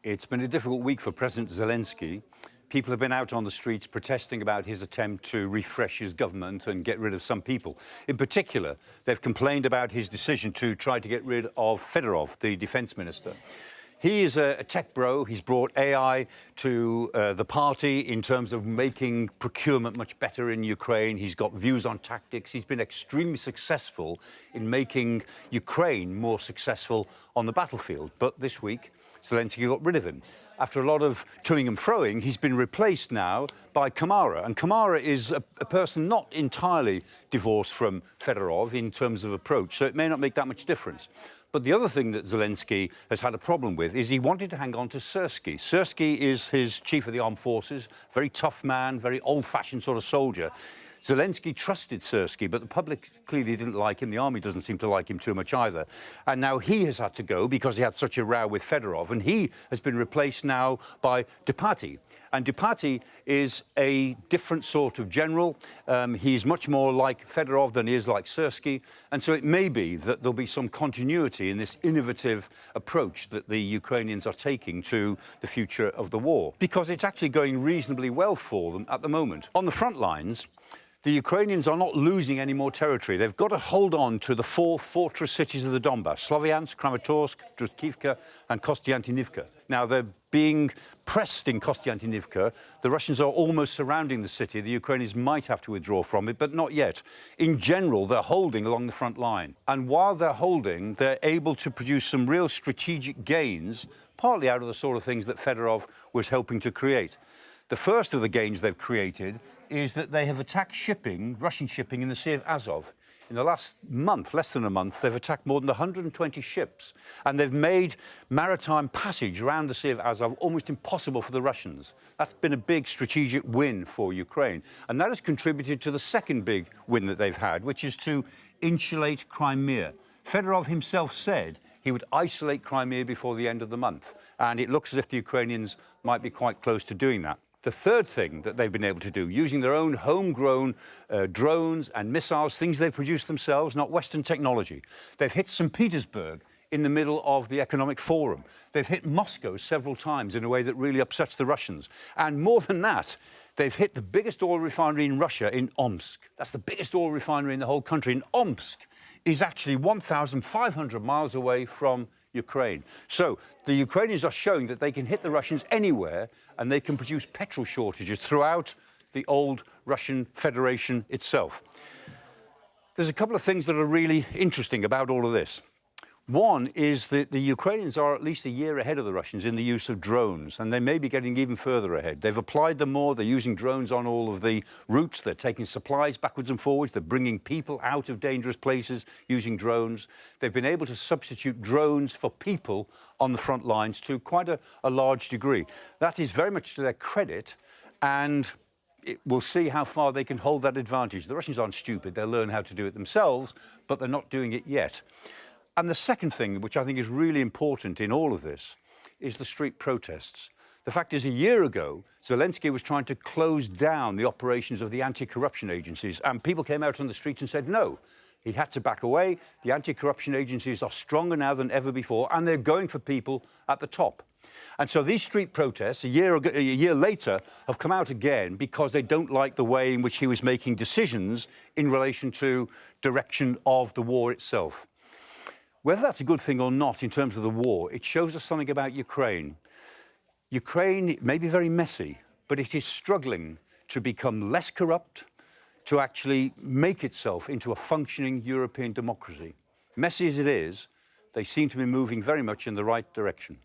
It's been a difficult week for President Zelenskyy. People have been out on the streets protesting about his attempt to refresh his government and get rid of some people. In particular, they've complained about his decision to try to get rid of Fedorov, the defense minister. He is a tech bro. He's brought AI to the party in terms of making procurement much better in Ukraine. He's got views on tactics. He's been extremely successful in making Ukraine more successful on the battlefield. But this week, Zelenskyy got rid of him. After a lot of toing and froing, he's been replaced now by Kamara. And Kamara is a person not entirely divorced from Fedorov in terms of approach, so it may not make that much difference. But the other thing that Zelenskyy has had a problem with is he wanted to hang on to Syrskyi. Syrskyi is his chief of the armed forces, very tough man, very old-fashioned sort of soldier. Zelenskyy trusted Syrskyi, but the public clearly didn't like him. The army doesn't seem to like him too much either. And now he has had to go because he had such a row with Fedorov, and he has been replaced now by Dupati. And Dupati is a different sort of general. He's much more like Fedorov than he is like Syrskyi. And so it may be that there'll be some continuity in this innovative approach that the Ukrainians are taking to the future of the war, because it's actually going reasonably well for them at the moment. On the front lines, the Ukrainians are not losing any more territory. They've got to hold on to the four fortress cities of the Donbass: Sloviansk, Kramatorsk, Druzhkivka, and Kostiantynivka. Now, they're being pressed in Kostiantynivka. The Russians are almost surrounding the city. The Ukrainians might have to withdraw from it, but not yet. In general, they're holding along the front line. And while they're holding, they're able to produce some real strategic gains, partly out of the sort of things that Fedorov was helping to create. The first of the gains they've created is that they have attacked shipping, Russian shipping, in the Sea of Azov. In the last month, less than a month, they've attacked more than 120 ships, and they've made maritime passage around the Sea of Azov almost impossible for the Russians. That's been a big strategic win for Ukraine, and that has contributed to the second big win that they've had, which is to insulate Crimea. Fedorov himself said he would isolate Crimea before the end of the month, and it looks as if the Ukrainians might be quite close to doing that. The third thing that they've been able to do, using their own homegrown drones and missiles, things they've produced themselves, not Western technology. They've hit St. Petersburg in the middle of the economic forum. They've hit Moscow several times in a way that really upsets the Russians. And more than that, they've hit the biggest oil refinery in Russia in Omsk. That's the biggest oil refinery in the whole country. And Omsk is actually 1,500 miles away from Ukraine. So the Ukrainians are showing that they can hit the Russians anywhere, and they can produce petrol shortages throughout the old Russian Federation itself. There's a couple of things that are really interesting about all of this. One is that the Ukrainians are at least a year ahead of the Russians in the use of drones, and they may be getting even further ahead. They've applied them more. They're using drones on all of the routes. They're taking supplies backwards and forwards. They're bringing people out of dangerous places using drones. They've been able to substitute drones for people on the front lines to quite a large degree. That is very much to their credit, and we'll see how far they can hold that advantage. The Russians aren't stupid. They'll learn how to do it themselves, but they're not doing it yet. And the second thing, which I think is really important in all of this, is the street protests. The fact is, a year ago, Zelenskyy was trying to close down the operations of the anti-corruption agencies, and people came out on the streets and said no. He had to back away. The anti-corruption agencies are stronger now than ever before, and they're going for people at the top. And so these street protests, a year later, have come out again because they don't like the way in which he was making decisions in relation to direction of the war itself. Whether that's a good thing or not in terms of the war, it shows us something about Ukraine. Ukraine may be very messy, but it is struggling to become less corrupt, to actually make itself into a functioning European democracy. Messy as it is, they seem to be moving very much in the right direction.